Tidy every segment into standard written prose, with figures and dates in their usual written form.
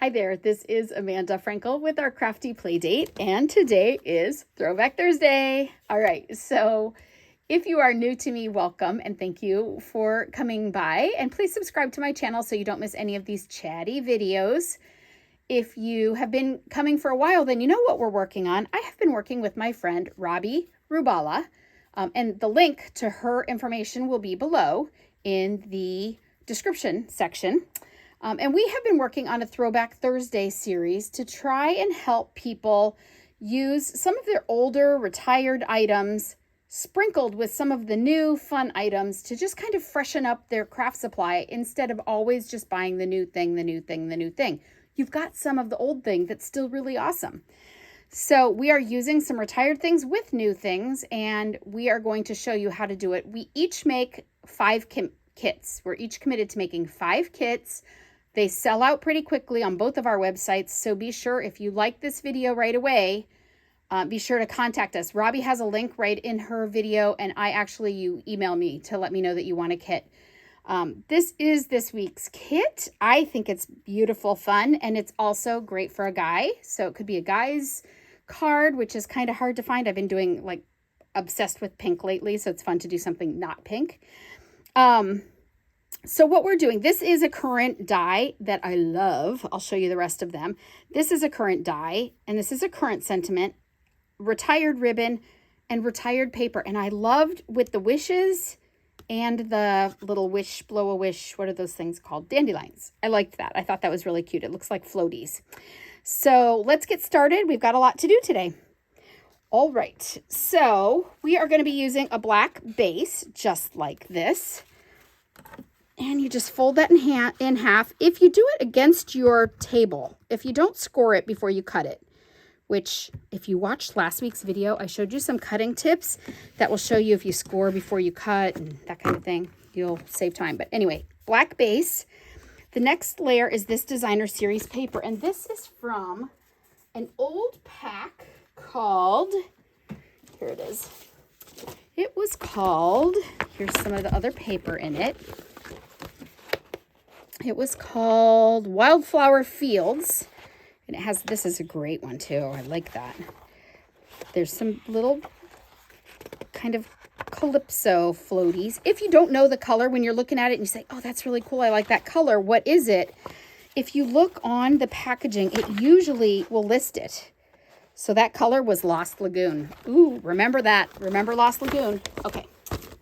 Hi there, this is Amanda Frankel with our Crafty Playdate, and today is Throwback Thursday. All right, so if you are new to me, welcome and thank you for coming by. And please subscribe to my channel so you don't miss any of these chatty videos. If you have been coming for a while, then you know what we're working on. I have been working with my friend Robbie Rubala, and the link to her information will be below in the description section. And we have been working on a Throwback Thursday series to try and help people use some of their older retired items sprinkled with some of the new fun items to just kind of freshen up their craft supply instead of always just buying the new thing, the new thing, the new thing. You've got some of the old thing that's still really awesome. So we are using some retired things with new things, and we are going to show you how to do it. We each make 5 kits. We're each committed to making 5 kits. They sell out pretty quickly on both of our websites, so be sure if you like this video right away, be sure to contact us. Robbie has a link right in her video, and you email me to let me know that you want a kit. This is this week's kit. I think it's beautiful fun, and it's also great for a guy. So it could be a guy's card, which is kind of hard to find. I've been doing obsessed with pink lately, so it's fun to do something not pink. So what we're doing, this is a current die that I love. I'll show you the rest of them. This is a current die, and this is a current sentiment, retired ribbon, and retired paper. And I loved with the wishes and the little wish, blow a wish, what are those things called? Dandelions. I liked that. I thought that was really cute. It looks like floaties. So let's get started. We've got a lot to do today. All right, so we are going to be using a black base, just like this. And you just fold that in half. If you do it against your table, if you don't score it before you cut it, which if you watched last week's video, I showed you some cutting tips that will show you if you score before you cut and that kind of thing, you'll save time. But anyway, black base. The next layer is this designer series paper. And this is from an old pack called, here it is. It was called, here's some of the other paper in it. It was called Wildflower Fields, and it has, this is a great one too. I like that. There's some little kind of calypso floaties. If you don't know the color when you're looking at it and you say, oh, that's really cool, I like that color, what is it? If you look on the packaging, it usually will list it. So that color was Lost Lagoon. Ooh, remember that. Remember Lost Lagoon. Okay,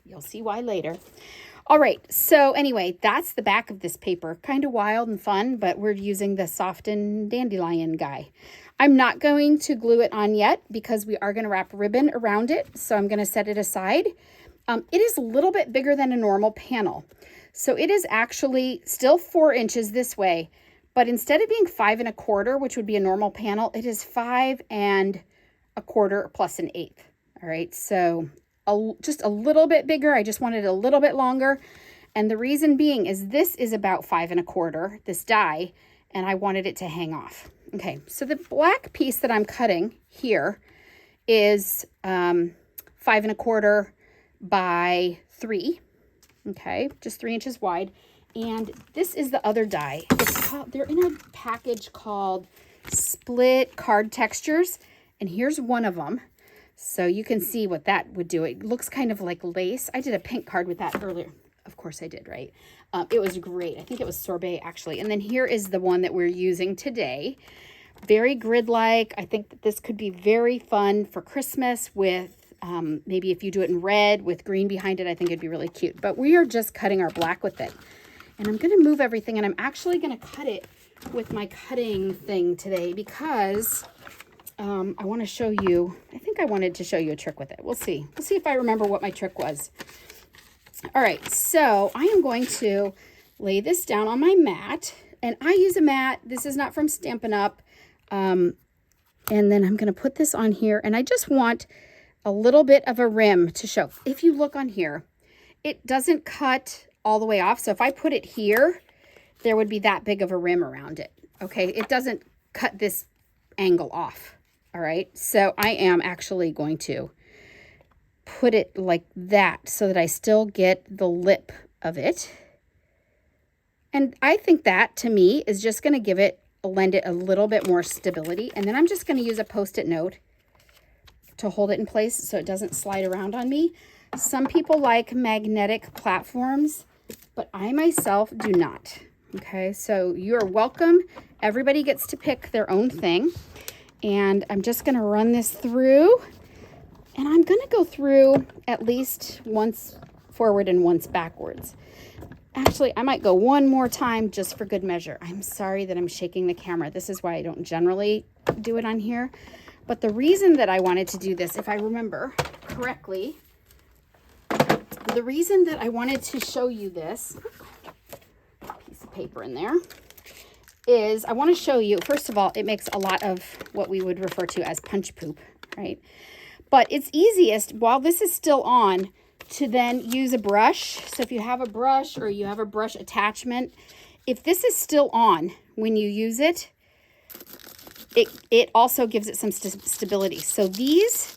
you'll see why later. All right, so anyway, that's the back of this paper. Kind of wild and fun, but we're using the softened dandelion guy. I'm not going to glue it on yet because we are going to wrap ribbon around it, so I'm going to set it aside. It is a little bit bigger than a normal panel. So it is actually still 4 inches this way, but instead of being 5 1/4, which would be a normal panel, it is 5 1/4 plus 1/8. All right, so just a little bit bigger. I just wanted a little bit longer. And the reason being is this is about 5 1/4, this die, and I wanted it to hang off. Okay, so the black piece that I'm cutting here is 5 1/4 by 3. Okay, just 3 inches wide. And this is the other die. It's called, they're in a package called Split Card Textures. And here's one of them. So you can see what that would do. It looks kind of like lace. I did a pink card with that earlier. Of course I did, right? It was great. I think it was sorbet actually. And then here is the one that we're using today. Very grid-like. I think that this could be very fun for Christmas with maybe if you do it in red with green behind it, I think it'd be really cute. But we are just cutting our black with it. And I'm going to move everything, and I'm actually going to cut it with my cutting thing today because I want to show you, I think I wanted to show you a trick with it. We'll see. We'll see if I remember what my trick was. All right, so I am going to lay this down on my mat, and I use a mat. This is not from Stampin' Up. And then I'm going to put this on here, and I just want a little bit of a rim to show. If you look on here, it doesn't cut all the way off. So if I put it here, there would be that big of a rim around it. Okay, it doesn't cut this angle off. All right, so I am actually going to put it like that so that I still get the lip of it. And I think that, to me, is just going to give it lend it a little bit more stability. And then I'm just going to use a Post-it note to hold it in place so it doesn't slide around on me. Some people like magnetic platforms, but I myself do not. Okay, so you're welcome. Everybody gets to pick their own thing. And I'm just going to run this through. And I'm going to go through at least once forward and once backwards. Actually, I might go one more time just for good measure. I'm sorry that I'm shaking the camera. This is why I don't generally do it on here. But the reason that I wanted to do this, if I remember correctly, the reason that I wanted to show you this, piece of paper in there, is I want to show you, first of all, it makes a lot of what we would refer to as punch poop, right? But it's easiest while this is still on to then use a brush. So if you have a brush or you have a brush attachment, if this is still on when you use it, it also gives it some stability. So these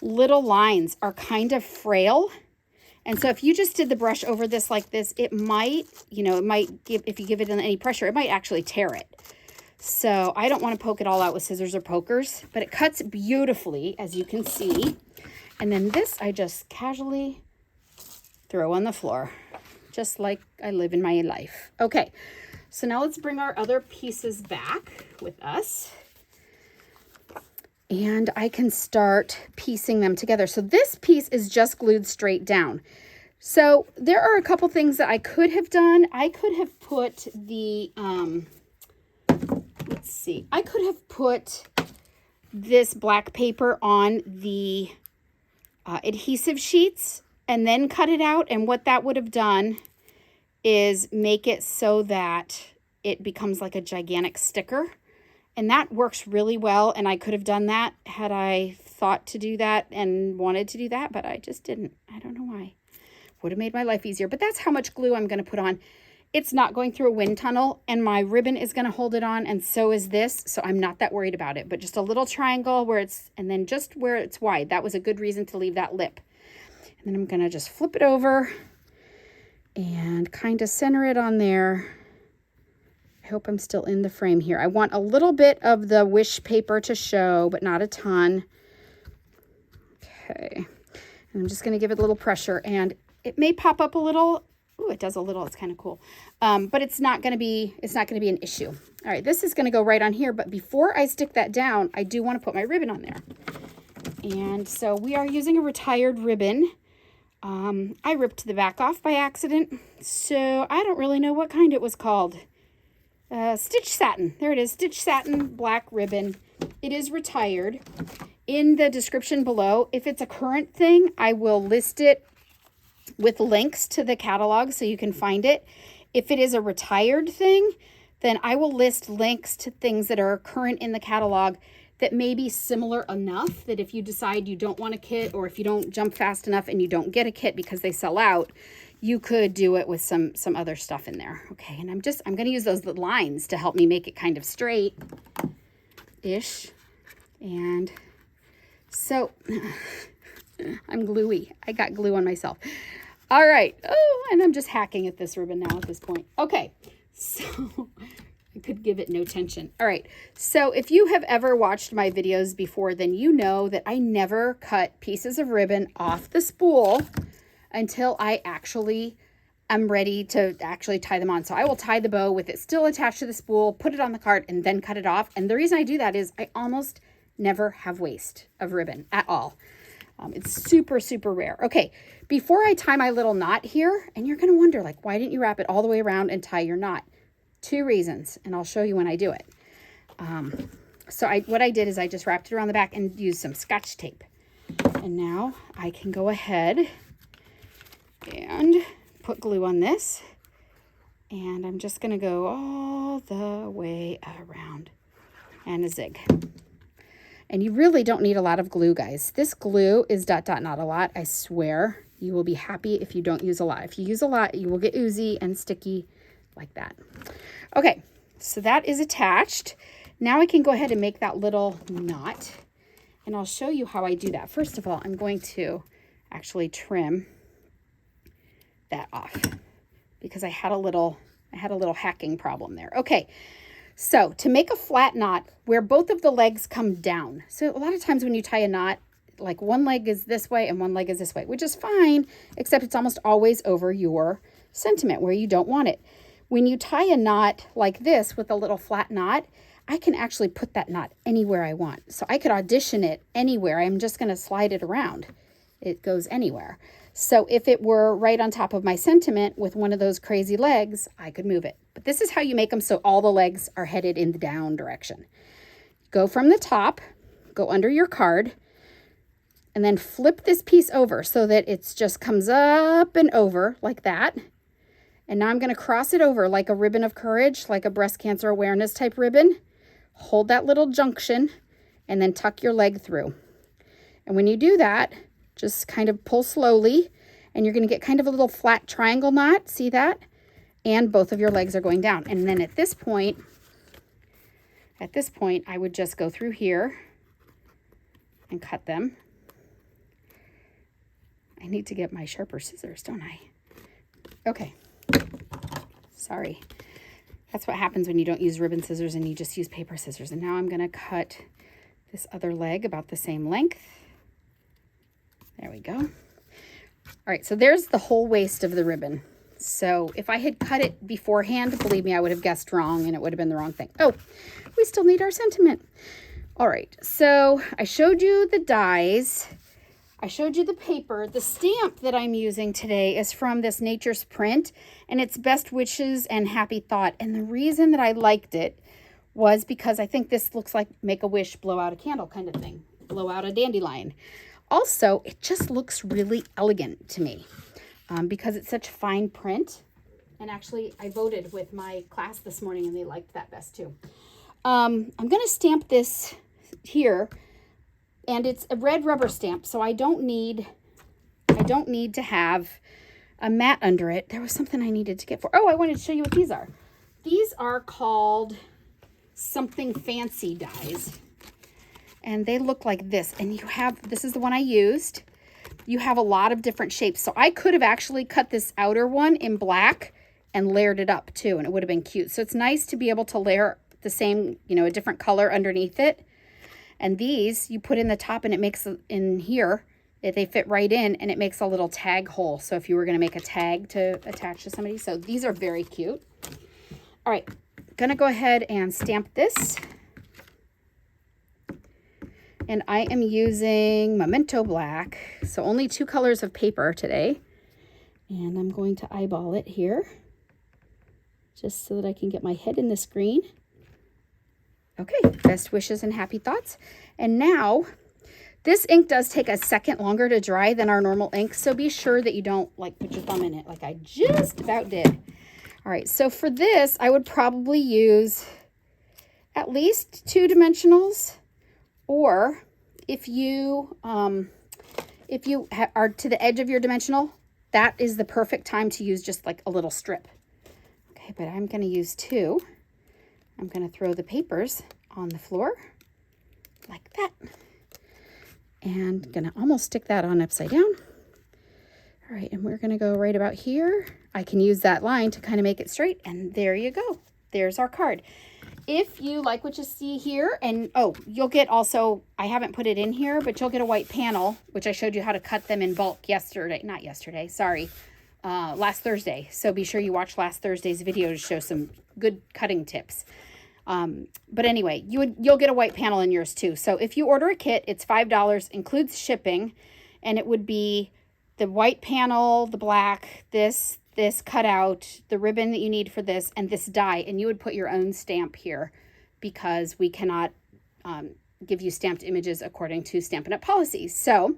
little lines are kind of frail. And so if you just did the brush over this like this, it might, if you give it any pressure, it might actually tear it. So I don't want to poke it all out with scissors or pokers, but it cuts beautifully, as you can see. And then this I just casually throw on the floor, just like I live in my life. Okay, so now let's bring our other pieces back with us. And I can start piecing them together. So this piece is just glued straight down. So there are a couple things that I could have done. I could have put the, let's see, I could have put this black paper on the adhesive sheets and then cut it out. And what that would have done is make it so that it becomes like a gigantic sticker. And that works really well. And I could have done that had I thought to do that and wanted to do that, but I just didn't. I don't know why. Would have made my life easier. But that's how much glue I'm going to put on. It's not going through a wind tunnel, and my ribbon is going to hold it on, and so is this. So I'm not that worried about it. But just a little triangle where it's, and then just where it's wide. That was a good reason to leave that lip. And then I'm going to just flip it over and kind of center it on there. I hope I'm still in the frame here. I want a little bit of the wish paper to show, but not a ton. Okay. And I'm just going to give it a little pressure, and it may pop up a little. Ooh, it does a little. It's kind of cool. But it's not going to be an issue. All right, this is going to go right on here. But before I stick that down, I do want to put my ribbon on there. And so we are using a retired ribbon. I ripped the back off by accident, so I don't really know what kind it was called. Stitch satin. There it is. Stitch satin black ribbon. It is retired. In the description below, if it's a current thing, I will list it with links to the catalog so you can find it. If it is a retired thing, then I will list links to things that are current in the catalog that may be similar enough that if you decide you don't want a kit, or if you don't jump fast enough and you don't get a kit because they sell out, you could do it with some other stuff in there. Okay, and I'm going to use those lines to help me make it kind of straight-ish. And so I'm gluey. I got glue on myself. All right. Oh, and I'm just hacking at this ribbon now at this point. Okay, so I could give it no tension. All right, so if you have ever watched my videos before, then you know that I never cut pieces of ribbon off the spool until I actually am ready to actually tie them on. So I will tie the bow with it still attached to the spool, put it on the cart, and then cut it off. And the reason I do that is I almost never have waste of ribbon at all. It's super, super rare. Okay, before I tie my little knot here, and you're going to wonder, like, why didn't you wrap it all the way around and tie your knot? 2 reasons, and I'll show you when I do it. So what I did is I just wrapped it around the back and used some Scotch tape. And now I can go ahead and put glue on this. And I'm just going to go all the way around and a zig. And you really don't need a lot of glue, guys. This glue is ... not a lot. I swear you will be happy if you don't use a lot. If you use a lot, you will get oozy and sticky like that. Okay, so that is attached. Now I can go ahead and make that little knot. And I'll show you how I do that. First of all, I'm going to actually trim that off because I had a little hacking problem there. Okay, So to make a flat knot where both of the legs come down. So a lot of times when you tie a knot, like one leg is this way and one leg is this way, which is fine, except it's almost always over your sentiment where you don't want it. When you tie a knot like this with a little flat knot, I can actually put that knot anywhere I want. So I could audition it anywhere. I'm just going to slide it around. It goes anywhere. So if it were right on top of my sentiment with one of those crazy legs, I could move it. But this is how you make them so all the legs are headed in the down direction. Go from the top, go under your card, and then flip this piece over so that it just comes up and over like that. And now I'm going to cross it over like a ribbon of courage, like a breast cancer awareness type ribbon. Hold that little junction and then tuck your leg through. And when you do that, just kind of pull slowly and you're going to get kind of a little flat triangle knot. See that? And both of your legs are going down. And then at this point, I would just go through here and cut them. I need to get my sharper scissors, don't I? Okay. Sorry. That's what happens when you don't use ribbon scissors and you just use paper scissors. And now I'm going to cut this other leg about the same length. There we go. All right, so there's the whole waist of the ribbon. So if I had cut it beforehand, believe me, I would have guessed wrong and it would have been the wrong thing. Oh, we still need our sentiment. All right, so I showed you the dies. I showed you the paper. The stamp that I'm using today is from this Nature's Print, and it's Best Wishes and Happy Thought. And the reason that I liked it was because I think this looks like make a wish, blow out a candle kind of thing. Blow out a dandelion. Also, it just looks really elegant to me because it's such fine print. And actually, I voted with my class this morning, and they liked that best too. I'm going to stamp this here. And it's a red rubber stamp, so I don't need to have a mat under it. There was something I needed to get for. Oh, I wanted to show you what these are. These are called something fancy dies. And they look like this. And this is the one I used. You have a lot of different shapes. So I could have actually cut this outer one in black and layered it up too, and it would have been cute. So it's nice to be able to layer the same, a different color underneath it. And these you put in the top and it makes in here, they fit right in and it makes a little tag hole. So if you were going to make a tag to attach to somebody. So these are very cute. All right, going to go ahead and stamp this. And I am using Memento Black. So only 2 colors of paper today. And I'm going to eyeball it here just so that I can get my head in the screen. Okay, Best Wishes and Happy Thoughts. And now, this ink does take a second longer to dry than our normal ink, so be sure that you don't put your thumb in it like I just about did. All right, so for this, I would probably use at least 2 dimensionals, or if you are to the edge of your dimensional, that is the perfect time to use just like a little strip. Okay, but I'm going to use 2. I'm going to throw the papers on the floor like that. And going to almost stick that on upside down. All right, and we're going to go right about here. I can use that line to kind of make it straight. And there you go. There's our card. If you like what you see here, and you'll get also, I haven't put it in here, but you'll get a white panel, which I showed you how to cut them in bulk last Thursday. So be sure you watch last Thursday's video to show some good cutting tips. But anyway, you'll get a white panel in yours too. So if you order a kit, it's $5, includes shipping, and it would be the white panel, the black, this cutout, the ribbon that you need for this, and this die. And you would put your own stamp here because we cannot give you stamped images according to Stampin' Up! Policies. So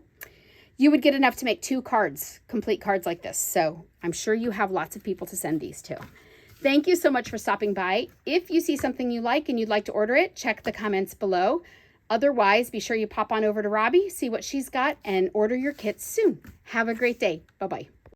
you would get enough to make 2 cards, complete cards like this. So I'm sure you have lots of people to send these to. Thank you so much for stopping by. If you see something you like and you'd like to order it, check the comments below. Otherwise, be sure you pop on over to Robbie, see what she's got, and order your kits soon. Have a great day. Bye-bye.